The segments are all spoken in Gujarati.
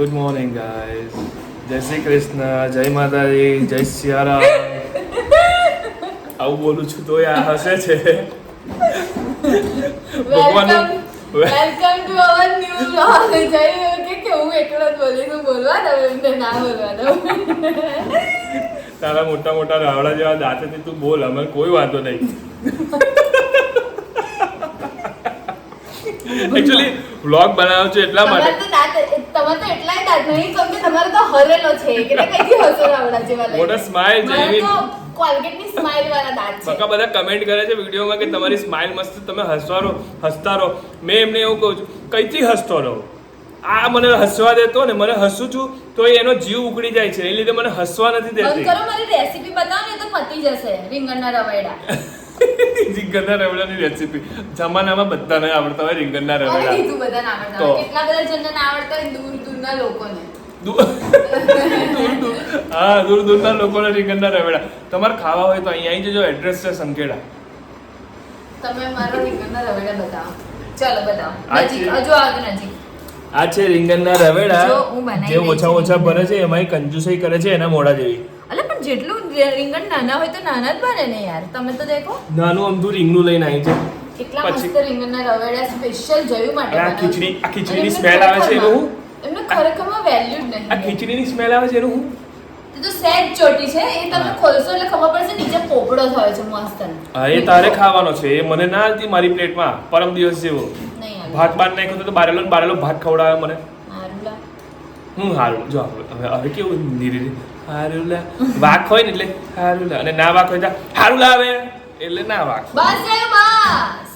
ગુડ મોર્નિંગ ગાઈઝ, જય શ્રી કૃષ્ણ, જય માતાજી, જય સિયારામ. આવું બોલું છું તો આ હસે છે. Welcome to our new vlog. જય કે હું એકલો જ બોલીશું, બોલવા દો એમને, ના બોલવા દો. તારા મોટા મોટા રાવડા જેવા દાંતથી તું બોલ, અમે કોઈ વાંધો નહીં. એકચ્યુઅલી વ્લોગ બનાવ્યો છે એટલા માટે. તમારે તો એટલાય દાંત નહીં, કેમ કે તમારો તો હરેલો છે એટલે કઈથી હસો રાવડા જેવા લાગે. મોટા સ્માઈલ જેવી કોલગેટની સ્માઈલ વાળા દાંત છે. બકા બધા કમેન્ટ કરે છે વિડીયોમાં કે તમારી સ્માઈલ મસ્ત, તમે હસતા રહો. મેં એમને એવું કહું છું, કઈથી હસતો રહો? આ મને હસવા દેતો ને, મને હસું છું તો એનો જીવ ઉકળી જાય છે, એ લીધે મને હસવા નથી દેતી. બંધ કરો, મારી રેસીપી બતાવો ને તો પતી જશે. રીંગણના રવેડા. રીંગણના રવેડાની રેસીપી જમાનામાં બધાને આવડતા હોય. રીંગણના રવેડા કીધું બધાને આવડતા હોય, કેટલા બધા જણને ના આવડતા હોય, દૂર દૂરના લોકોને. દૂર દૂરના લોકોને રીંગણના રવેડા. તમારે ખાવા હોય તો અહીંયા આવી જજો, એડ્રેસ છે સંખેડા. તમે મારા રીંગણના રવેડા બતાવો. ચલો બતાવો. નજીક હજુ આગળ નજીક. આ છે રીંગણના રવેડા, જો હું બનાવી જે ઓછા ઓછા ભરે છે, એમાં કંજુસાઈ કરે છે એના મોઢા જેવી. અલે પણ જેટલું રીંગણ નાના હોય તો નાના જ બને ને યાર. તમે તો દેખો નાનું અમથું રીંગણું લઈને આવી છે. કેટલા મસ્ત રીંગણના રવેડા સ્પેશિયલ જયું માટે આ ખીચડીની સ્મેલ આવે છે એનું હું. એમને ખરેખરમાં વેલ્યુ જ નહીં. આ ખીચડીની સ્મેલ આવે છે એનું હું. તે તો સેજ ચોટી છે, એ તમે ખોલશો એટલે ખબર પડશે નીચે પોપડો થયો છે મસ્ત. હા, એ તારે ખાવાનો છે, એ મને ના હતી મારી પ્લેટમાં પરમ દિવસ જેવો. નહીં ભાત બાર નાખ્યો તો બારેલો ને બારેલો ભાત ખવડાવે મને. હારુલા હું હારું જો હવે કેવું ધીરે હારુલા વાક હોય ને એટલે હારુલા, અને ના વાક હોય તો હારુલા આવે એટલે ના વાક. બસ જાય બસ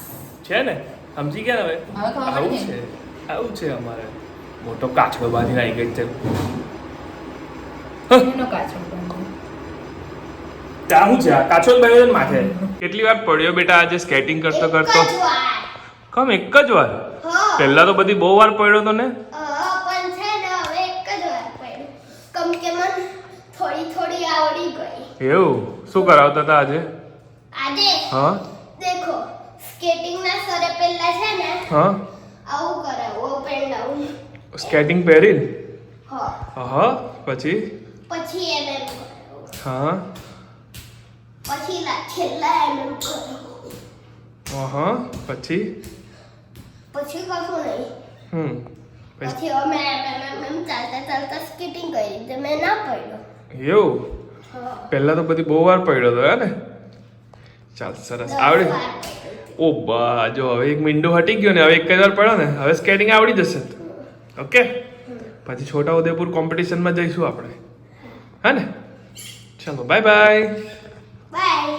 છે ને, સમજી ગયા ને હવે. હવે ખબર આવું પડી છે, આવું છે અમારે. મોટો કાચબો બાંધીને આવી ગઈ છે. એનો કાચો ત્યાં શું છે આ કાચો જ બન્યો છે ને માથે? કેટલી વાર પડ્યો બેટા આજે સ્કેટિંગ કરતો કરતો? કમ એક જ વાર? પહેલા તો બધી બહુ વાર પડ્યો તો ને. પણ છે ને હવે એક જ વાર પડ્યું, કમ કે મને થોડી આવડી ગઈ. એવું શું કરાવતા હતા આજે? આજે હા દેખો, સ્કેટિંગ ના સરે પહેલા છે ને હા આવું કરાવું, ઓપન ડાઉન. સ્કેટિંગ પહેરી હા, હા પછી પછી એમએમ કરાવું, હા પછી છેલ્લા એમએમ કરાવું, હા પછી પછી કશું નહીં. પછી પછી અમે એમએમ ચાલતા સ્કેટિંગ કરી, તો મેં ના પડ્યો. એવું હા, પહેલા તો બધી બહુ વાર પડ્યો હતો હે ને. ચાલ સરસ, 10 આવડી. વાર પડ્યું. ઓ બા, જો હવે એક મિંડો હટી ગયો ને, હવે એક જ વાર પડ્યો ને, હવે સ્કેટિંગ આવડી જશે. ઓકે, પછી છોટા ઉદેપુર કોમ્પિટિશનમાં જઈશું આપણે, હા ને. ચાલો બાય બાય. બાય.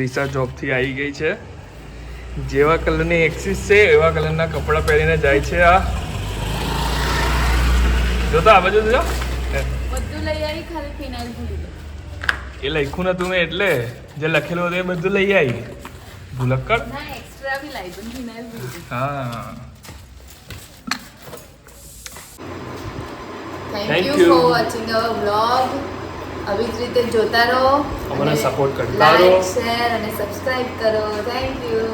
દિશા જોબથી આવી ગઈ છે. જેવા કલરની એક્સિસ છે એવા કલરના કપડાં પહેરીને જાય છે. આ જો તો આ બાજુ જો, બધું લઈ આવી, ખાલી ફિનાઇલ ભૂલી ગઈ. એ લખ્યું નતું મેં એટલે જે લખેલું હતું એ બધું લઈ આવી. ભૂલક્કડ. ના એક્સ્ટ્રા બી લાવી, પણ ફિનાઇલ ભૂલી ગઈ. હા, thank you for watching hour vlog. આવી જ રીતે જોતા રહો, અમને અને સપોર્ટ કરતા રહો. લાઈક, શેર અને સબસ્ક્રાઇબ કરો. Thank you.